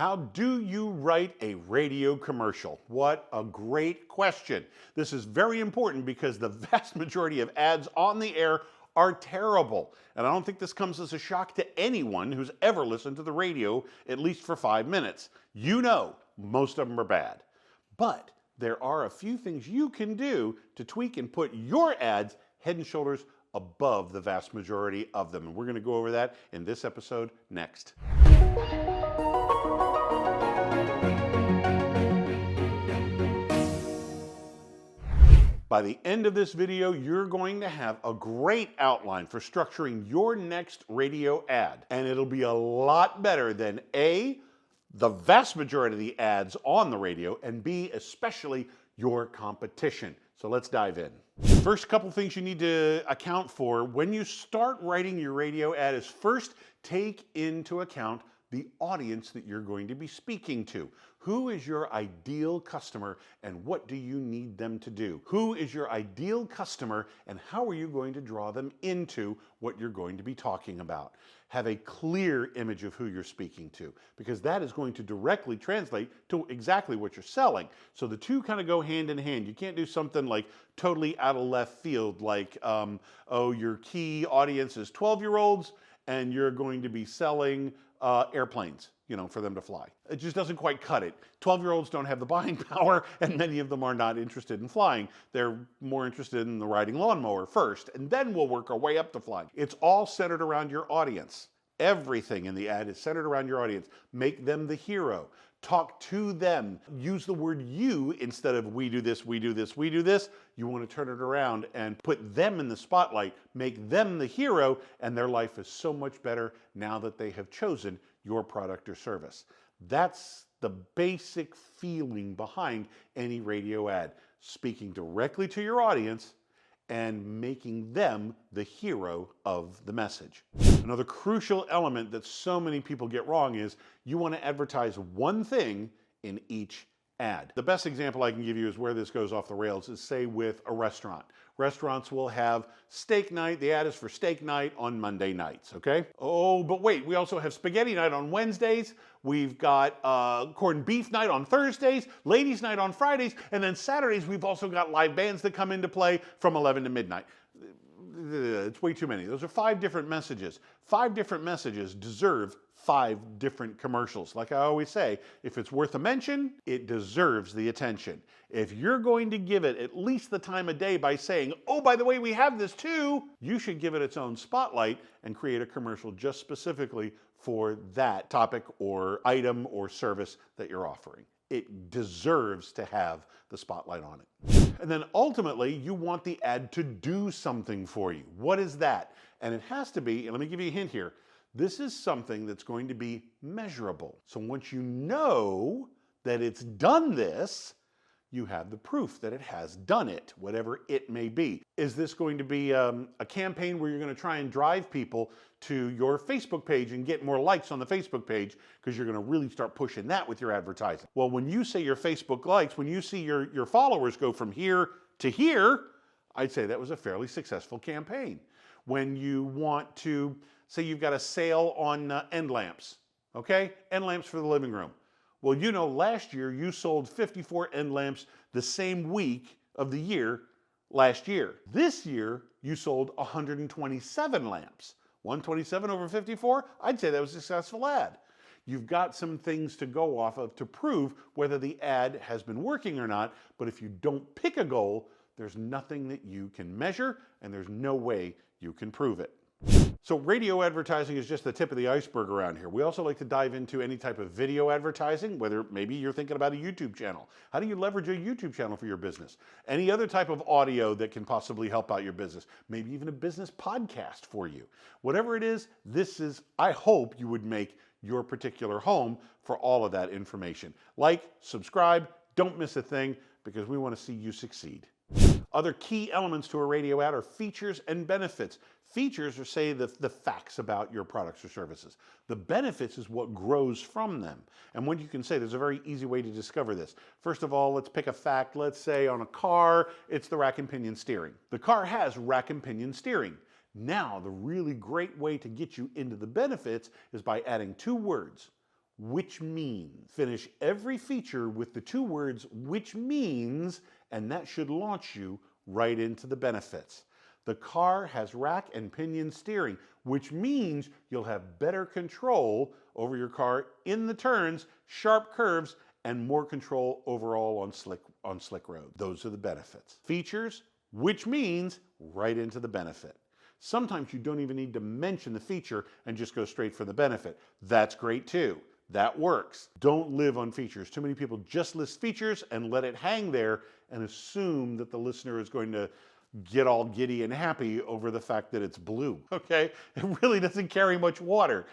How do you write a radio commercial? What a great question. This is very important because the vast majority of ads on the air are terrible. And I don't think this comes as a shock to anyone who's ever listened to the radio, at least for 5 minutes. You know, most of them are bad. But there are a few things you can do to tweak and put your ads head and shoulders above the vast majority of them. And we're going to go over that in this episode next. By the end of this video, you're going to have a great outline for structuring your next radio ad. And it'll be a lot better than A, the vast majority of the ads on the radio, and B, especially your competition. So let's dive in. First couple things you need to account for when you start writing your radio ad is first take into account the audience that you're going to be speaking to. Who is your ideal customer and what do you need them to do? Who is your ideal customer and how are you going to draw them into what you're going to be talking about? Have a clear image of who you're speaking to, because that is going to directly translate to exactly what you're selling. So the two kind of go hand in hand. You can't do something like totally out of left field, like, oh, your key audience is 12-year-olds and you're going to be selling airplanes, for them to fly. It just doesn't quite cut it. 12-year-olds don't have the buying power, and many of them are not interested in flying. They're more interested in the riding lawnmower first, and then we'll work our way up to flying. It's all centered around your audience. Everything in the ad is centered around your audience. Make them the hero. Talk to them. Use the word you instead of we do this, we do this, we do this. You want to turn it around and put them in the spotlight, make them the hero, and their life is so much better now that they have chosen your product or service. That's the basic feeling behind any radio ad. Speaking directly to your audience and making them the hero of the message. Another crucial element that so many people get wrong is you want to advertise one thing in each ad. The best example I can give you is where this goes off the rails is, say, with a restaurant. Restaurants will have steak night. The ad is for steak night on Monday nights, okay? Oh, but wait, we also have spaghetti night on Wednesdays. We've got corned beef night on Thursdays, ladies night on Fridays, and then Saturdays we've also got live bands that come into play from 11 to midnight. It's way too many. Those are 5 different messages. 5 different messages deserve 5 different commercials. Like I always say, if it's worth a mention, it deserves the attention. If you're going to give it at least the time of day by saying, oh, by the way, we have this too, you should give it its own spotlight and create a commercial just specifically for that topic or item or service that you're offering. It deserves to have the spotlight on it. And then ultimately, you want the ad to do something for you. What is that? And it has to be, and let me give you a hint here, this is something that's going to be measurable. So once you know that it's done this, you have the proof that it has done it, whatever it may be. Is this going to be a campaign where you're going to try and drive people to your Facebook page and get more likes on the Facebook page because you're going to really start pushing that with your advertising? Well, when you say your Facebook likes, when you see your followers go from here to here, I'd say that was a fairly successful campaign. When you want to, say you've got a sale on end lamps, okay? End lamps for the living room. Well, last year you sold 54 end lamps the same week of the year last year. This year you sold 127 lamps. 127 over 54, I'd say that was a successful ad. You've got some things to go off of to prove whether the ad has been working or not, but if you don't pick a goal, there's nothing that you can measure and there's no way you can prove it. So radio advertising is just the tip of the iceberg around here. We also like to dive into any type of video advertising, whether maybe you're thinking about a YouTube channel. How do you leverage a YouTube channel for your business? Any other type of audio that can possibly help out your business. Maybe even a business podcast for you. Whatever it is, I hope you would make your particular home for all of that information. Like, subscribe, don't miss a thing, because we want to see you succeed. Other key elements to a radio ad are features and benefits. Features are, say, the facts about your products or services. The benefits is what grows from them. And what you can say, there's a very easy way to discover this. First of all, let's pick a fact. Let's say on a car, it's the rack and pinion steering. The car has rack and pinion steering. Now, the really great way to get you into the benefits is by adding 2 words. which means. Finish every feature with the two words, which means, and that should launch you right into the benefits. The car has rack and pinion steering, which means you'll have better control over your car in the turns, sharp curves, and more control overall on slick road. Those are the benefits. Features, which means right into the benefit. Sometimes you don't even need to mention the feature and just go straight for the benefit. That's great too. That works. Don't live on features. Too many people just list features and let it hang there and assume that the listener is going to get all giddy and happy over the fact that it's blue, okay? It really doesn't carry much water.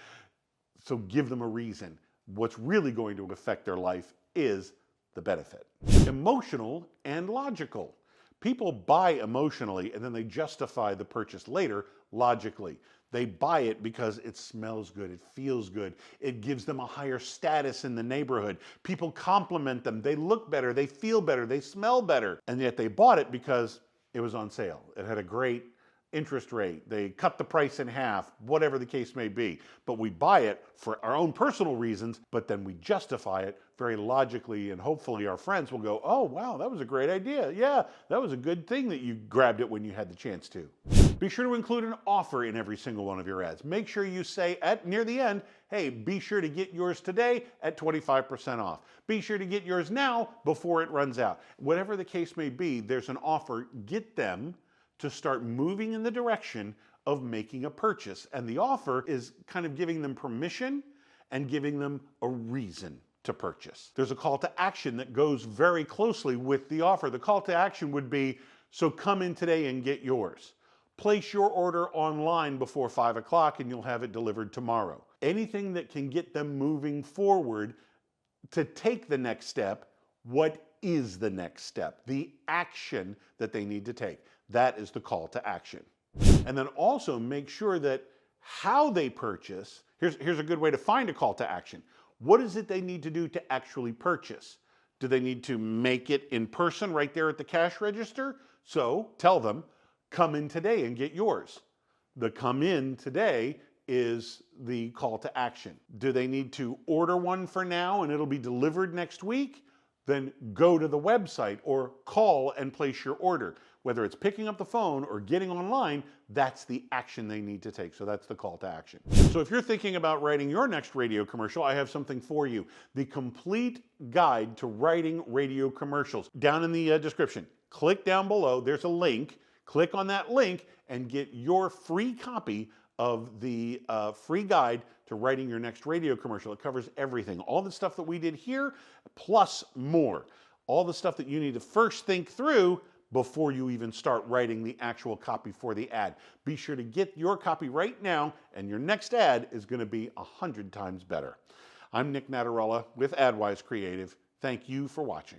So give them a reason. What's really going to affect their life is the benefit. Emotional and logical. People buy emotionally and then they justify the purchase later logically. They buy it because it smells good, it feels good, it gives them a higher status in the neighborhood. People compliment them, they look better, they feel better, they smell better. And yet they bought it because it was on sale. It had a great interest rate. They cut the price in half, whatever the case may be. But we buy it for our own personal reasons, but then we justify it very logically, and hopefully our friends will go, oh, wow, that was a great idea. Yeah, that was a good thing that you grabbed it when you had the chance to. Be sure to include an offer in every single one of your ads. Make sure you say near the end, hey, be sure to get yours today at 25% off. Be sure to get yours now before it runs out. Whatever the case may be, there's an offer. Get them to start moving in the direction of making a purchase. And the offer is kind of giving them permission and giving them a reason to purchase. There's a call to action that goes very closely with the offer. The call to action would be, so come in today and get yours. Place your order online before 5 o'clock and you'll have it delivered tomorrow. Anything that can get them moving forward to take the next step. What is the next step? The action that they need to take. That is the call to action. And then also make sure that how they purchase, here's a good way to find a call to action. What is it they need to do to actually purchase? Do they need to make it in person right there at the cash register? So tell them, come in today and get yours. The come in today is the call to action. Do they need to order one for now and it'll be delivered next week? Then go to the website or call and place your order. Whether it's picking up the phone or getting online, that's the action they need to take. So that's the call to action. So if you're thinking about writing your next radio commercial, I have something for you. The complete guide to writing radio commercials. Down in the description, click down below, there's a link. Click on that link and get your free copy of the free guide to writing your next radio commercial. It covers everything. All the stuff that we did here, plus more. All the stuff that you need to first think through before you even start writing the actual copy for the ad. Be sure to get your copy right now, and your next ad is going to be 100 times better. I'm Nick Natarella with Advertise Creative. Thank you for watching.